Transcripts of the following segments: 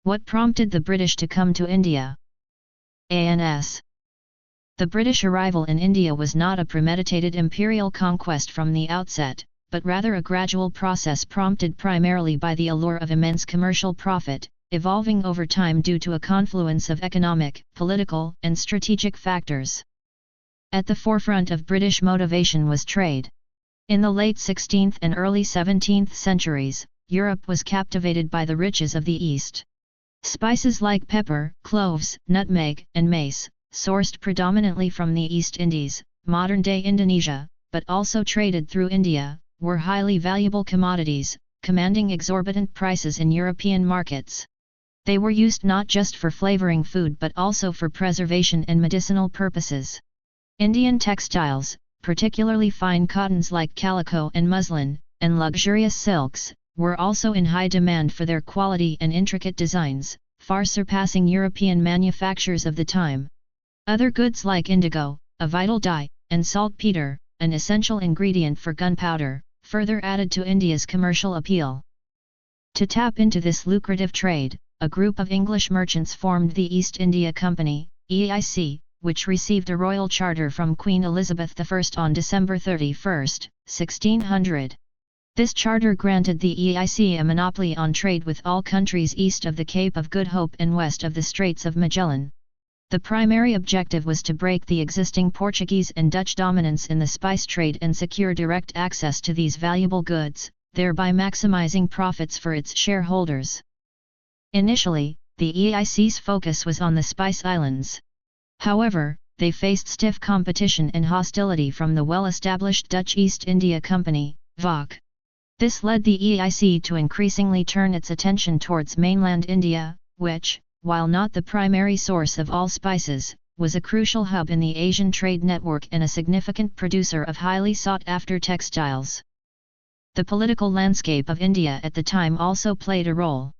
What prompted the British to come to India? ANS. The British arrival in India was not a premeditated imperial conquest from the outset, but rather a gradual process prompted primarily by the allure of immense commercial profit, evolving over time due to a confluence of economic, political, and strategic factors. At the forefront of British motivation was trade. In the late 16th and early 17th centuries, Europe was captivated by the riches of the East. Spices like pepper, cloves, nutmeg, and mace, sourced predominantly from the East Indies, modern-day Indonesia, but also traded through India, were highly valuable commodities, commanding exorbitant prices in European markets. They were used not just for flavoring food but also for preservation and medicinal purposes. Indian textiles, particularly fine cottons like calico and muslin, and luxurious silks, were also in high demand for their quality and intricate designs, far surpassing European manufactures of the time. Other goods like indigo, a vital dye, and saltpeter, an essential ingredient for gunpowder, further added to India's commercial appeal. To tap into this lucrative trade, a group of English merchants formed the East India Company, EIC, which received a royal charter from Queen Elizabeth I on December 31, 1600. This charter granted the EIC a monopoly on trade with all countries east of the Cape of Good Hope and west of the Straits of Magellan. The primary objective was to break the existing Portuguese and Dutch dominance in the spice trade and secure direct access to these valuable goods, thereby maximizing profits for its shareholders. Initially, the EIC's focus was on the Spice Islands. However, they faced stiff competition and hostility from the well-established Dutch East India Company, VOC. This led the EIC to increasingly turn its attention towards mainland India, which, while not the primary source of all spices, was a crucial hub in the Asian trade network and a significant producer of highly sought-after textiles. The political landscape of India at the time also played a role.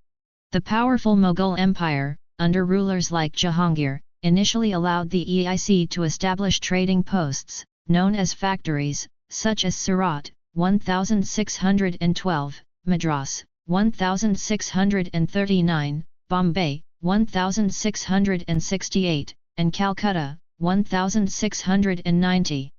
The powerful Mughal Empire, under rulers like Jahangir, initially allowed the EIC to establish trading posts, known as factories, such as Surat, 1612, Madras, 1639, Bombay, 1668, and Calcutta, 1690.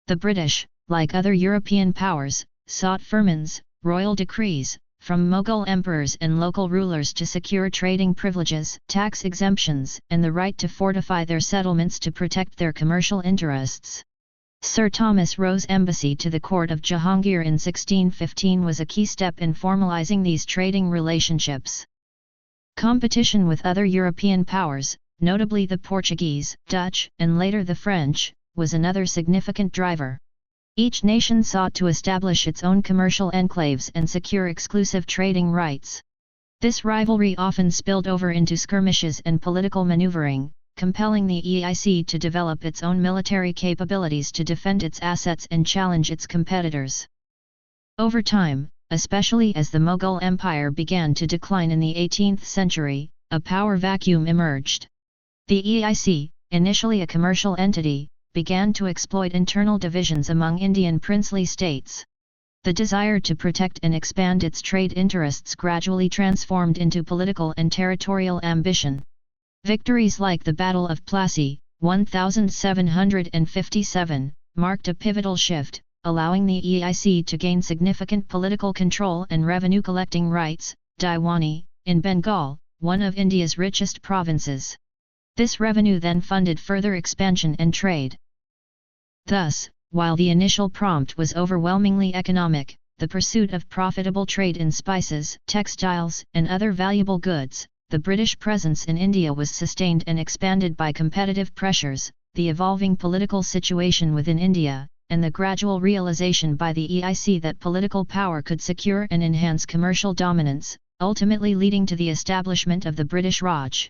The British, like other European powers, sought firmans, royal decrees, from Mughal emperors and local rulers to secure trading privileges, tax exemptions, and the right to fortify their settlements to protect their commercial interests. Sir Thomas Roe's embassy to the court of Jahangir in 1615 was a key step in formalizing these trading relationships. Competition with other European powers, notably the Portuguese, Dutch, and later the French, was another significant driver. Each nation sought to establish its own commercial enclaves and secure exclusive trading rights. This rivalry often spilled over into skirmishes and political maneuvering, compelling the EIC to develop its own military capabilities to defend its assets and challenge its competitors. Over time, especially as the Mughal Empire began to decline in the 18th century, a power vacuum emerged. The EIC, initially a commercial entity, began to exploit internal divisions among Indian princely states. The desire to protect and expand its trade interests gradually transformed into political and territorial ambition. Victories like the Battle of Plassey, 1757, marked a pivotal shift, allowing the EIC to gain significant political control and revenue-collecting rights, Diwani, in Bengal, one of India's richest provinces. This revenue then funded further expansion and trade. Thus, while the initial prompt was overwhelmingly economic, the pursuit of profitable trade in spices, textiles, and other valuable goods, the British presence in India was sustained and expanded by competitive pressures, the evolving political situation within India, and the gradual realization by the EIC that political power could secure and enhance commercial dominance, ultimately leading to the establishment of the British Raj.